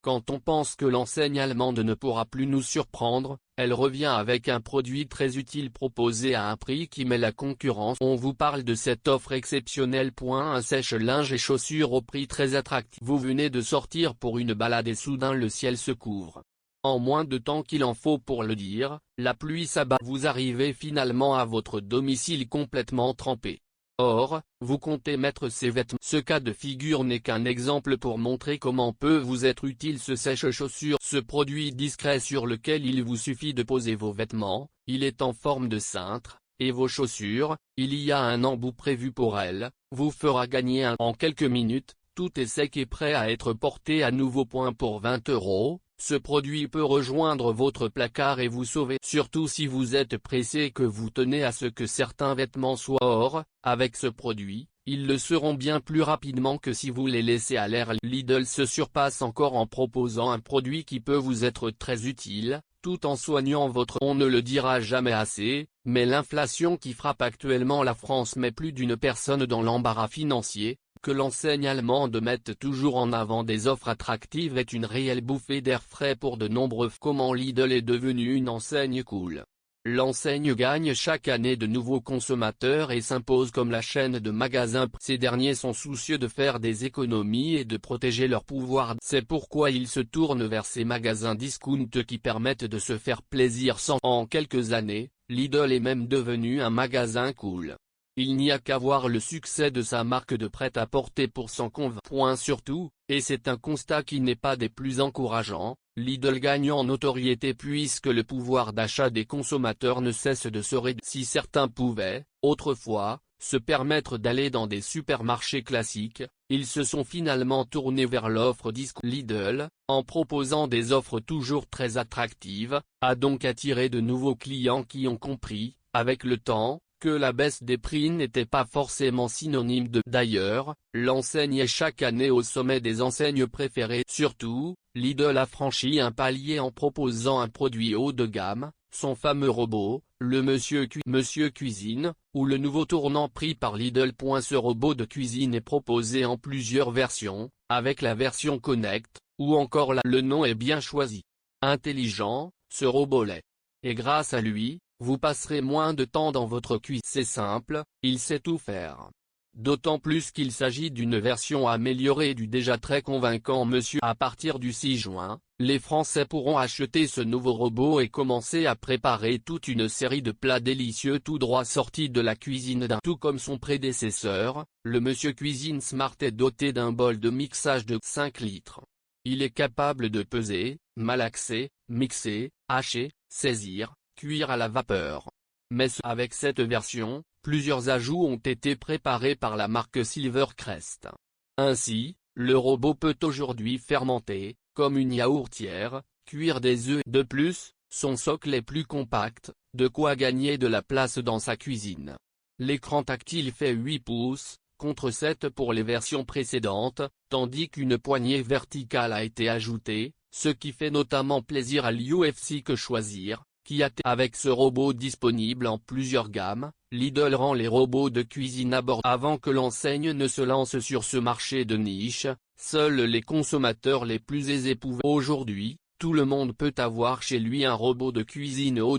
Quand on pense que l'enseigne allemande ne pourra plus nous surprendre, elle revient avec un produit très utile proposé à un prix qui met la concurrence. On vous parle de cette offre exceptionnelle. Un sèche-linge et chaussures au prix très attractif. Vous venez de sortir pour une balade et soudain le ciel se couvre. En moins de temps qu'il en faut pour le dire, la pluie s'abat. Vous arrivez finalement à votre domicile complètement trempé. Or, vous comptez mettre ces vêtements. Ce cas de figure n'est qu'un exemple pour montrer comment peut vous être utile ce sèche-chaussures. Ce produit discret sur lequel il vous suffit de poser vos vêtements, il est en forme de cintre, et vos chaussures, il y a un embout prévu pour elles, vous fera gagner en quelques minutes, tout est sec et prêt à être porté à nouveau. Pour 20 €. Ce produit peut rejoindre votre placard et vous sauver. Surtout si vous êtes pressé et que vous tenez à ce que certains vêtements soient hors, avec ce produit, ils le seront bien plus rapidement que si vous les laissez à l'air. Lidl se surpasse encore en proposant un produit qui peut vous être très utile, tout en soignant votre... On ne le dira jamais assez, mais l'inflation qui frappe actuellement la France met plus d'une personne dans l'embarras financier. Que l'enseigne allemande mette toujours en avant des offres attractives est une réelle bouffée d'air frais pour de nombreux. Comment Lidl est devenue une enseigne cool. L'enseigne gagne chaque année de nouveaux consommateurs et s'impose comme la chaîne de magasins. Ces derniers sont soucieux de faire des économies et de protéger leur pouvoir. C'est pourquoi ils se tournent vers ces magasins discount qui permettent de se faire plaisir sans. En quelques années, Lidl est même devenu un magasin cool. Il n'y a qu'à voir le succès de sa marque de prêt-à-porter pour s'en convaincre. Surtout, et c'est un constat qui n'est pas des plus encourageants, Lidl gagne en notoriété puisque le pouvoir d'achat des consommateurs ne cesse de se réduire. Si certains pouvaient, autrefois, se permettre d'aller dans des supermarchés classiques, ils se sont finalement tournés vers l'offre discount. Lidl, en proposant des offres toujours très attractives, a donc attiré de nouveaux clients qui ont compris, avec le temps, que la baisse des prix n'était pas forcément synonyme de. D'ailleurs, l'enseigne est chaque année au sommet des enseignes préférées. Surtout, Lidl a franchi un palier en proposant un produit haut de gamme, son fameux robot, le Monsieur Cuisine, ou le nouveau tournant pris par Lidl. Ce robot de cuisine est proposé en plusieurs versions, avec la version Connect, ou encore le nom est bien choisi. Intelligent, ce robot l'est. Et grâce à lui, vous passerez moins de temps dans votre cuisine. C'est simple, il sait tout faire. D'autant plus qu'il s'agit d'une version améliorée du déjà très convaincant Monsieur. À partir du 6 juin, les Français pourront acheter ce nouveau robot et commencer à préparer toute une série de plats délicieux tout droit sortis de la cuisine d'un. Tout comme son prédécesseur, le Monsieur Cuisine Smart est doté d'un bol de mixage de 5 litres. Il est capable de peser, malaxer, mixer, hacher, saisir, cuire à la vapeur. Mais avec cette version, plusieurs ajouts ont été préparés par la marque Silvercrest. Ainsi, le robot peut aujourd'hui fermenter, comme une yaourtière, cuire des œufs. De plus, son socle est plus compact, de quoi gagner de la place dans sa cuisine. L'écran tactile fait 8 pouces, contre 7 pour les versions précédentes, tandis qu'une poignée verticale a été ajoutée, ce qui fait notamment plaisir à l'UFC Que Choisir. Avec ce robot disponible en plusieurs gammes, Lidl rend les robots de cuisine abordables. Avant que l'enseigne ne se lance sur ce marché de niche, seuls les consommateurs les plus aisés pouvaient. Aujourd'hui, tout le monde peut avoir chez lui un robot de cuisine haut